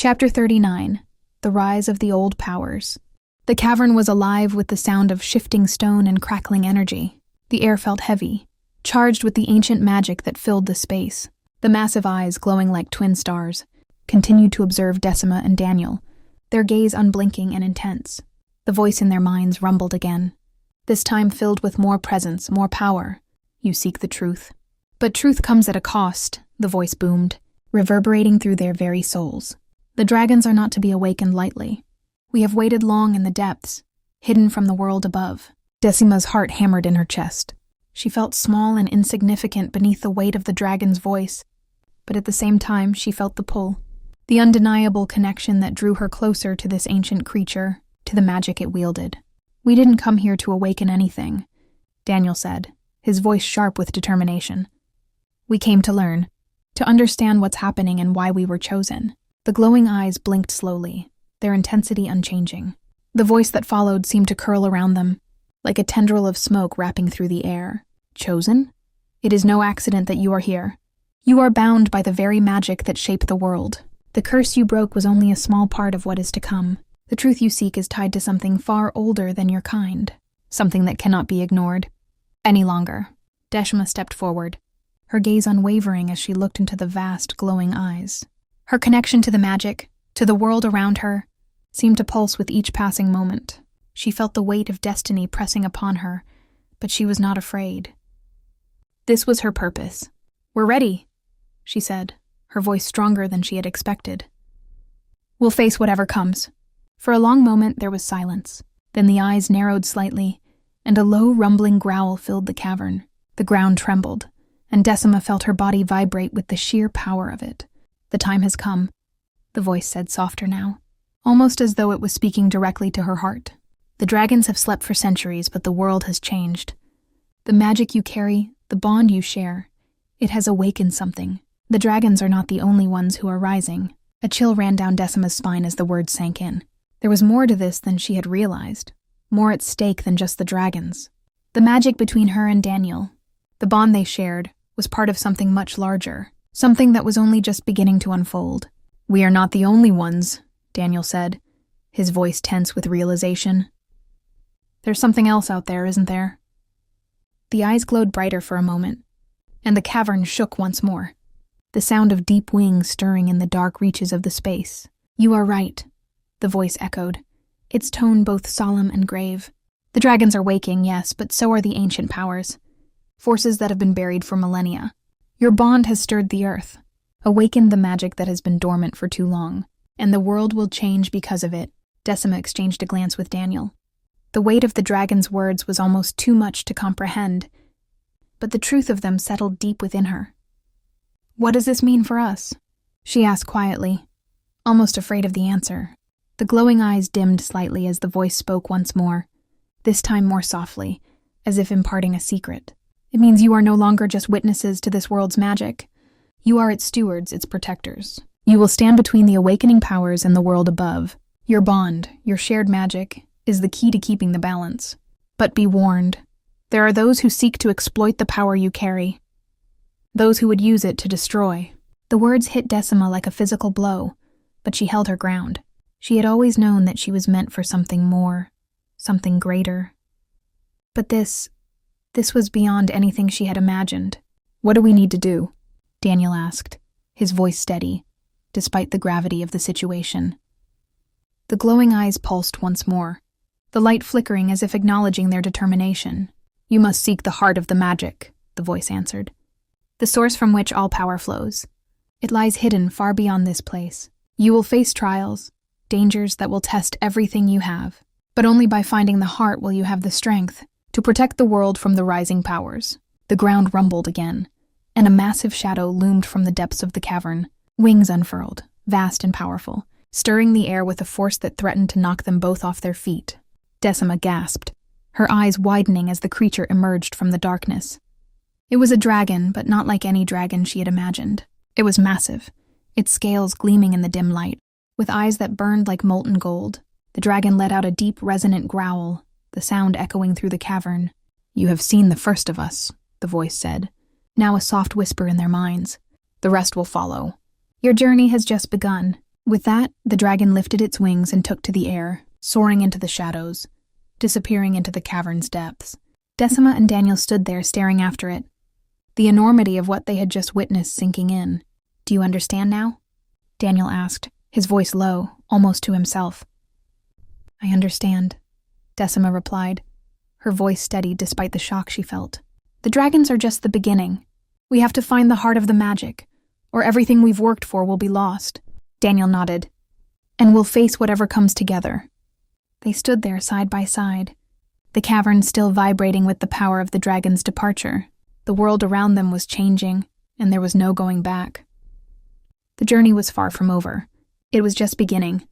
Chapter 39. The Rise of the Old Powers. The cavern was alive with the sound of shifting stone and crackling energy. The air felt heavy, charged with the ancient magic that filled the space. The massive eyes, glowing like twin stars, continued to observe Decima and Daniel, their gaze unblinking and intense. The voice in their minds rumbled again, this time filled with more presence, more power. You seek the truth. But truth comes at a cost, the voice boomed, reverberating through their very souls. The dragons are not to be awakened lightly. We have waited long in the depths, hidden from the world above. Decima's heart hammered in her chest. She felt small and insignificant beneath the weight of the dragon's voice, but at the same time she felt the pull, the undeniable connection that drew her closer to this ancient creature, to the magic it wielded. "We didn't come here to awaken anything," Daniel said, his voice sharp with determination. "We came to learn, to understand what's happening and why we were chosen." The glowing eyes blinked slowly, their intensity unchanging. The voice that followed seemed to curl around them, like a tendril of smoke wrapping through the air. "Chosen? It is no accident that you are here. You are bound by the very magic that shaped the world. The curse you broke was only a small part of what is to come. The truth you seek is tied to something far older than your kind, something that cannot be ignored any longer." Decima stepped forward, her gaze unwavering as she looked into the vast, glowing eyes. Her connection to the magic, to the world around her, seemed to pulse with each passing moment. She felt the weight of destiny pressing upon her, but she was not afraid. This was her purpose. "We're ready," she said, her voice stronger than she had expected. "We'll face whatever comes." For a long moment there was silence. Then the eyes narrowed slightly, and a low rumbling growl filled the cavern. The ground trembled, and Decima felt her body vibrate with the sheer power of it. "The time has come," the voice said softer now, almost as though it was speaking directly to her heart. "The dragons have slept for centuries, but the world has changed. The magic you carry, the bond you share, it has awakened something. The dragons are not the only ones who are rising." A chill ran down Decima's spine as the words sank in. There was more to this than she had realized, more at stake than just the dragons. The magic between her and Daniel, the bond they shared, was part of something much larger, something that was only just beginning to unfold. "We are not the only ones," Daniel said, his voice tense with realization. "There's something else out there, isn't there?" The eyes glowed brighter for a moment, and the cavern shook once more, the sound of deep wings stirring in the dark reaches of the space. "You are right," the voice echoed, its tone both solemn and grave. "The dragons are waking, yes, but so are the ancient powers, forces that have been buried for millennia. Your bond has stirred the earth, awakened the magic that has been dormant for too long, and the world will change because of it." Decima exchanged a glance with Daniel. The weight of the dragon's words was almost too much to comprehend, but the truth of them settled deep within her. "What does this mean for us?" she asked quietly, almost afraid of the answer. The glowing eyes dimmed slightly as the voice spoke once more, this time more softly, as if imparting a secret. "It means you are no longer just witnesses to this world's magic. You are its stewards, its protectors. You will stand between the awakening powers and the world above. Your bond, your shared magic, is the key to keeping the balance. But be warned, there are those who seek to exploit the power you carry, those who would use it to destroy." The words hit Decima like a physical blow, but she held her ground. She had always known that she was meant for something more, something greater. But this was beyond anything she had imagined. "What do we need to do?" Daniel asked, his voice steady, despite the gravity of the situation. The glowing eyes pulsed once more, the light flickering as if acknowledging their determination. "You must seek the heart of the magic," the voice answered. "The source from which all power flows. It lies hidden far beyond this place. You will face trials, dangers that will test everything you have, but only by finding the heart will you have the strength to protect the world from the rising powers." The ground rumbled again, and a massive shadow loomed from the depths of the cavern, wings unfurled, vast and powerful, stirring the air with a force that threatened to knock them both off their feet. Decima gasped, her eyes widening as the creature emerged from the darkness. It was a dragon, but not like any dragon she had imagined. It was massive, its scales gleaming in the dim light, with eyes that burned like molten gold. The dragon let out a deep, resonant growl, the sound echoing through the cavern. "You have seen the first of us," the voice said, now a soft whisper in their minds. "The rest will follow." "Your journey has just begun," With that, the dragon lifted its wings and took to the air, soaring into the shadows, disappearing into the cavern's depths. Decima and Daniel stood there staring after it, the enormity of what they had just witnessed sinking in. "Do you understand now?" Daniel asked, his voice low, almost to himself. "I understand," Decima replied, her voice steady despite the shock she felt. "The dragons are just the beginning. We have to find the heart of the magic, or everything we've worked for will be lost." Daniel nodded. "And we'll face whatever comes together." They stood there side by side, the cavern still vibrating with the power of the dragon's departure. The world around them was changing, and there was no going back. The journey was far from over. It was just beginning.